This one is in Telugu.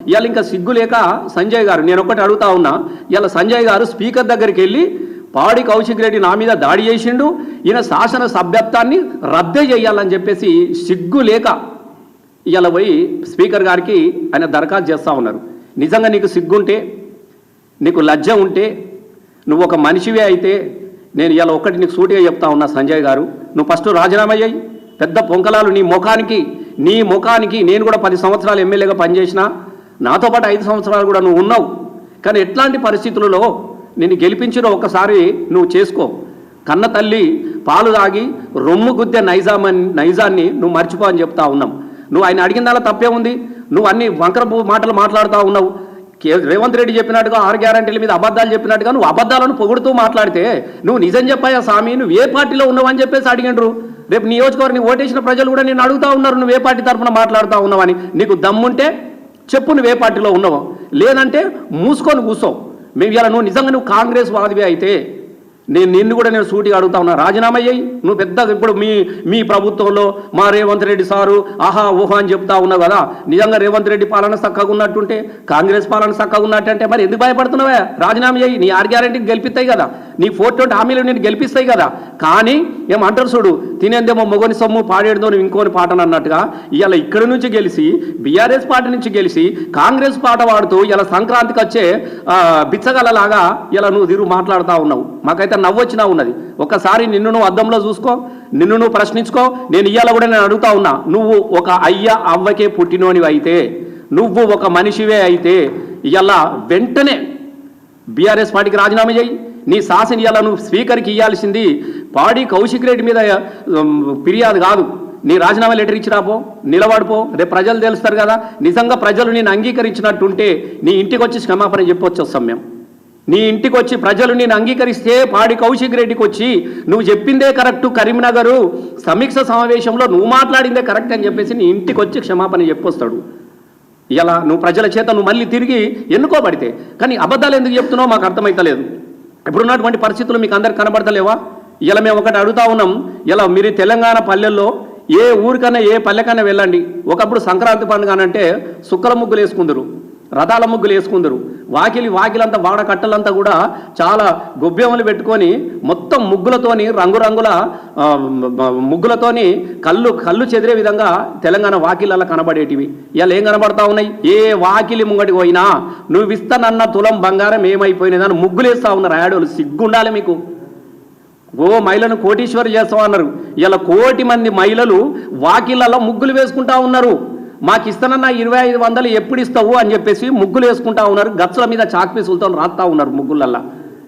ఇవాళ ఇంకా సిగ్గు లేక సంజయ్ గారు, నేను ఒకటి అడుగుతా ఉన్నా, ఇవాళ సంజయ్ గారు స్పీకర్ దగ్గరికి వెళ్ళి పాడి కౌశిక్ రెడ్డి నా మీద దాడి చేసిండు, ఈయన శాసన సభ్యత్వాన్ని రద్దు చేయాలని చెప్పేసి సిగ్గు లేక ఇవాళ పోయి స్పీకర్ గారికి ఆయన దరఖాస్తు చేస్తూ ఉన్నారు. నిజంగా నీకు సిగ్గుంటే, నీకు లజ్జ ఉంటే, నువ్వు ఒక మనిషివే అయితే నేను ఇవాళ ఒక్కటి నీకు సూటిగా చెప్తా ఉన్నా సంజయ్ గారు, నువ్వు ఫస్ట్ రాజీనామా అయ్యాయి. పెద్ద పొంకలాలు నీ ముఖానికి నేను కూడా 10 సంవత్సరాలు ఎమ్మెల్యేగా పనిచేసిన, నాతో పాటు 5 సంవత్సరాలు కూడా నువ్వు ఉన్నావు. కానీ ఎట్లాంటి పరిస్థితులలో నిన్ను గెలిపించిన ఒక్కసారి నువ్వు చేసుకో. కన్న తల్లి పాలు తాగి రొమ్ము గుద్దే నైజాన్ని నువ్వు మర్చిపో అని చెప్తా ఉన్నాం. నువ్వు ఆయన అడిగిందాలా తప్పే ఉంది? నువ్వు అన్ని వంకర మాటలు మాట్లాడుతూ ఉన్నావు. రేవంత్ రెడ్డి చెప్పినట్టుగా 6 గ్యారంటీల మీద అబద్ధాలు చెప్పినట్టుగా నువ్వు అబద్ధాలను పొగుడుతూ మాట్లాడితే నువ్వు నిజం చెప్పాయా స్వామి, నువ్వు ఏ పార్టీలో ఉన్నావు అని చెప్పేసి అడిగిండ్రు. రేపు నియోజకవర్గం ఓటేసిన ప్రజలు కూడా నేను అడుగుతూ ఉన్నారు, నువ్వు ఏ పార్టీ తరఫున మాట్లాడుతూ ఉన్నావని. నీకు దమ్ముంటే చెప్పు నువ్వు ఏ పార్టీలో ఉన్నావో, లేదంటే మూసుకొని కూర్చో. మేము ఇలా నువ్వు కాంగ్రెస్ వాదివే అయితే నిన్ను కూడా నేను సూటిగా అడుగుతా ఉన్నా, రాజీనామా అయ్యాయి. నువ్వు పెద్ద ఇప్పుడు మీ ప్రభుత్వంలో మా రేవంత్ రెడ్డి సారు ఆహా ఊహా అని చెప్తా ఉన్నావు కదా. నిజంగా రేవంత్ రెడ్డి పాలన చక్కగా ఉన్నట్టుంటే, కాంగ్రెస్ పాలన చక్కగా ఉన్నట్టుంటే మరి ఎందుకు భయపడుతున్నావా? రాజీనామా అయ్యి నీ 6 గ్యారెంటీకి గెలిపిస్తాయి కదా, నీ 420 హామీలు నేను గెలిపిస్తాయి కదా. కానీ ఏమంటారు చూడు, తినేందేమో మొగని సొమ్ము పాడేడుదో ఇంకోని పాటను అన్నట్టుగా ఇవాళ ఇక్కడి నుంచి గెలిచి బీఆర్ఎస్ పార్టీ నుంచి గెలిచి కాంగ్రెస్ పాట పాడుతూ ఇలా సంక్రాంతికి వచ్చే బిచ్చగలలాగా ఇలా నువ్వు తిరుగు మాట్లాడుతూ ఉన్నావు. మాకైతే నవ్వొచ్చినా ఉన్నది. ఒక్కసారి నిన్ను నువ్వు అద్దంలో చూసుకో, నిన్ను నువ్వు ప్రశ్నించుకో. నేను ఇవాళ కూడా నేను అడుగుతా ఉన్నా, నువ్వు ఒక అయ్య అవ్వకే పుట్టినోనివి అయితే, నువ్వు ఒక మనిషివే అయితే ఇవాళ వెంటనే బీఆర్ఎస్ పార్టీకి రాజీనామా చేయి. నీ శాసన ఇవాళ నువ్వు స్పీకర్కి ఇవ్వాల్సింది పాడి కౌశిక్ రెడ్డి మీద ఫిర్యాదు కాదు, నీ రాజీనామా లెటర్ ఇచ్చిరాపో, నిలబడిపో. రేపు ప్రజలు తెలుస్తారు కదా. నిజంగా ప్రజలు నేను అంగీకరించినట్టుంటే నీ ఇంటికి వచ్చి క్షమాపణ చెప్పొచ్చు వస్తాం మేము. నీ ఇంటికి వచ్చి ప్రజలు నేను అంగీకరిస్తే పాడి కౌశిక్ రెడ్డికి వచ్చి నువ్వు చెప్పిందే కరెక్టు, కరీంనగర్ సమీక్ష సమావేశంలో నువ్వు మాట్లాడిందే కరెక్ట్ అని చెప్పేసి నీ ఇంటికి వచ్చి క్షమాపణ చెప్పొస్తాడు. ఇలా నువ్వు ప్రజల చేత నువ్వు మళ్ళీ తిరిగి ఎన్నుకోబడితే. కానీ అబద్ధాలు ఎందుకు చెప్తున్నావు మాకు అర్థమైతలేదు. ఇప్పుడున్నటువంటి పరిస్థితులు మీకు అందరికి కనబడతలేవా? ఇలా మేము ఒకటి అడుగుతా ఉన్నాం, ఇలా మీరు తెలంగాణ పల్లెల్లో ఏ ఊరికన్నా ఏ పల్లెకన్నా వెళ్ళండి. ఒకప్పుడు సంక్రాంతి పండుగ అంటే సుక్కల ముగ్గులు వేసుకుందరు, రథాల ముగ్గులు వేసుకుందరు, వాకిలంతా వాడ కట్టలంతా కూడా చాలా గొబ్బెమ్మలు పెట్టుకొని మొత్తం ముగ్గులతోని రంగురంగుల ముగ్గులతోని కళ్ళు చెదిరే విధంగా తెలంగాణ వాకిళ్ళ కనబడేటివి. ఇలా ఏం కనబడతా ఉన్నాయి? ఏ వాకిలి ముంగటికి పోయినా నువ్వు ఇస్తానన్న తులం బంగారం ఏమైపోయినదని ముగ్గులు వేస్తా ఉన్నారు ఆడోళ్ళు. సిగ్గుండాలి మీకు. మహిళను కోటీశ్వరి చేస్తావు అన్నారు. ఇలా 1 కోటి మంది మహిళలు వాకిళ్ళలో ముగ్గులు వేసుకుంటా ఉన్నారు. మాకు ఇస్తానన్న 2500 ఎప్పుడు ఇస్తావు అని చెప్పేసి ముగ్గులు వేసుకుంటా ఉన్నారు. గచ్చుల మీద చాక్పీసులతో రాస్తా ఉన్నారు ముగ్గులల్లా.